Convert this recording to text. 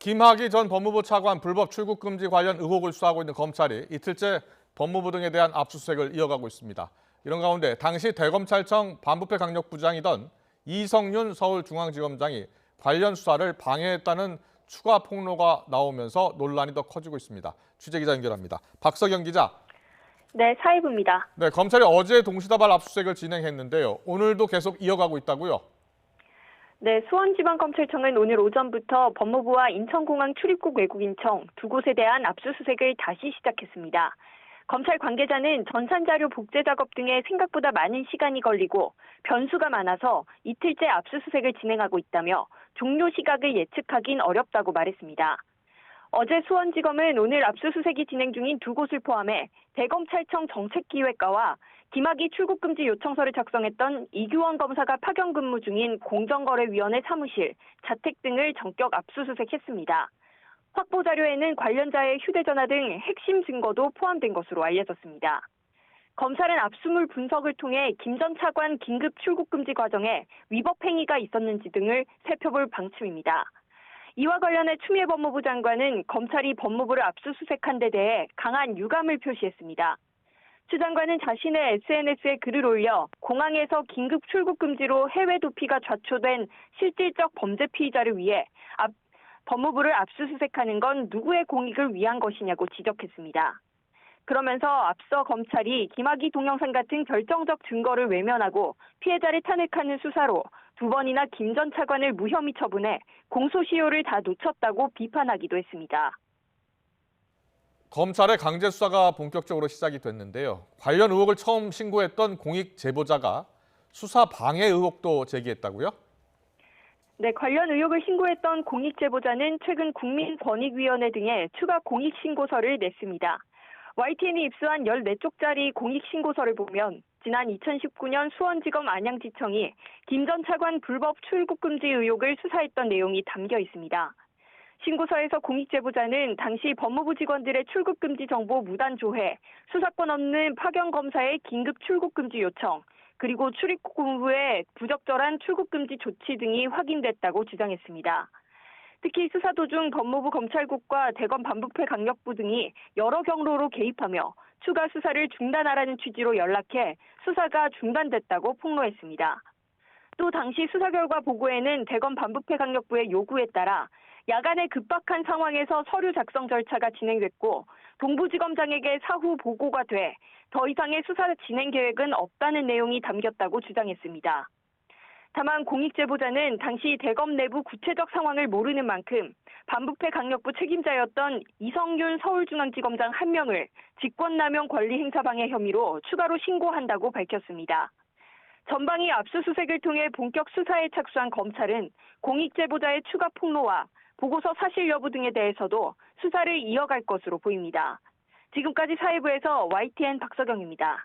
김학의 전 법무부 차관 불법 출국 금지 관련 의혹을 수사하고 있는 검찰이 이틀째 법무부 등에 대한 압수수색을 이어가고 있습니다. 이런 가운데 당시 대검찰청 반부패 강력부장이던 이성윤 서울중앙지검장이 관련 수사를 방해했다는 추가 폭로가 나오면서 논란이 더 커지고 있습니다. 취재기자 연결합니다. 박석영 기자. 네, 사회부입니다. 네, 검찰이 어제 동시다발 압수수색을 진행했는데요. 오늘도 계속 이어가고 있다고요? 네, 수원지방검찰청은 오늘 오전부터 법무부와 인천공항 출입국 외국인청 두 곳에 대한 압수수색을 다시 시작했습니다. 검찰 관계자는 전산자료 복제 작업 등에 생각보다 많은 시간이 걸리고 변수가 많아서 이틀째 압수수색을 진행하고 있다며 종료 시각을 예측하긴 어렵다고 말했습니다. 어제 수원지검은 오늘 압수수색이 진행 중인 두 곳을 포함해 대검찰청 정책기획과와 김학의 출국금지 요청서를 작성했던 이규원 검사가 파견 근무 중인 공정거래위원회 사무실, 자택 등을 전격 압수수색했습니다. 확보 자료에는 관련자의 휴대전화 등 핵심 증거도 포함된 것으로 알려졌습니다. 검찰은 압수물 분석을 통해 김 전 차관 긴급 출국금지 과정에 위법 행위가 있었는지 등을 살펴볼 방침입니다. 이와 관련해 추미애 법무부 장관은 검찰이 법무부를 압수수색한 데 대해 강한 유감을 표시했습니다. 추 장관은 자신의 SNS에 글을 올려 공항에서 긴급 출국 금지로 해외 도피가 좌초된 실질적 범죄 피의자를 위해 법무부를 압수수색하는 건 누구의 공익을 위한 것이냐고 지적했습니다. 그러면서 앞서 검찰이 김학의 동영상 같은 결정적 증거를 외면하고 피해자를 탄핵하는 수사로 두 번이나 김 전 차관을 무혐의 처분해 공소시효를 다 놓쳤다고 비판하기도 했습니다. 검찰의 강제 수사가 본격적으로 시작이 됐는데요. 관련 의혹을 처음 신고했던 공익 제보자가 수사 방해 의혹도 제기했다고요? 네, 관련 의혹을 신고했던 공익 제보자는 최근 국민권익위원회 등에 추가 공익 신고서를 냈습니다. YTN이 입수한 14쪽짜리 공익 신고서를 보면 지난 2019년 수원지검 안양지청이 김 전 차관 불법 출국 금지 의혹을 수사했던 내용이 담겨 있습니다. 신고서에서 공익 제보자는 당시 법무부 직원들의 출국 금지 정보 무단 조회, 수사권 없는 파견 검사의 긴급 출국 금지 요청, 그리고 출입국부의 부적절한 출국 금지 조치 등이 확인됐다고 주장했습니다. 특히 수사 도중 법무부 검찰국과 대검 반부패 강력부 등이 여러 경로로 개입하며 추가 수사를 중단하라는 취지로 연락해 수사가 중단됐다고 폭로했습니다. 또 당시 수사 결과 보고에는 대검 반부패 강력부의 요구에 따라 야간에 급박한 상황에서 서류 작성 절차가 진행됐고 동부지검장에게 사후 보고가 돼 더 이상의 수사 진행 계획은 없다는 내용이 담겼다고 주장했습니다. 다만 공익 제보자는 당시 대검 내부 구체적 상황을 모르는 만큼 반부패 강력부 책임자였던 이성윤 서울중앙지검장 1명을 직권남용 권리행사방해 혐의로 추가로 신고한다고 밝혔습니다. 전방위 압수수색을 통해 본격 수사에 착수한 검찰은 공익 제보자의 추가 폭로와 보고서 사실 여부 등에 대해서도 수사를 이어갈 것으로 보입니다. 지금까지 사회부에서 YTN 박석영입니다.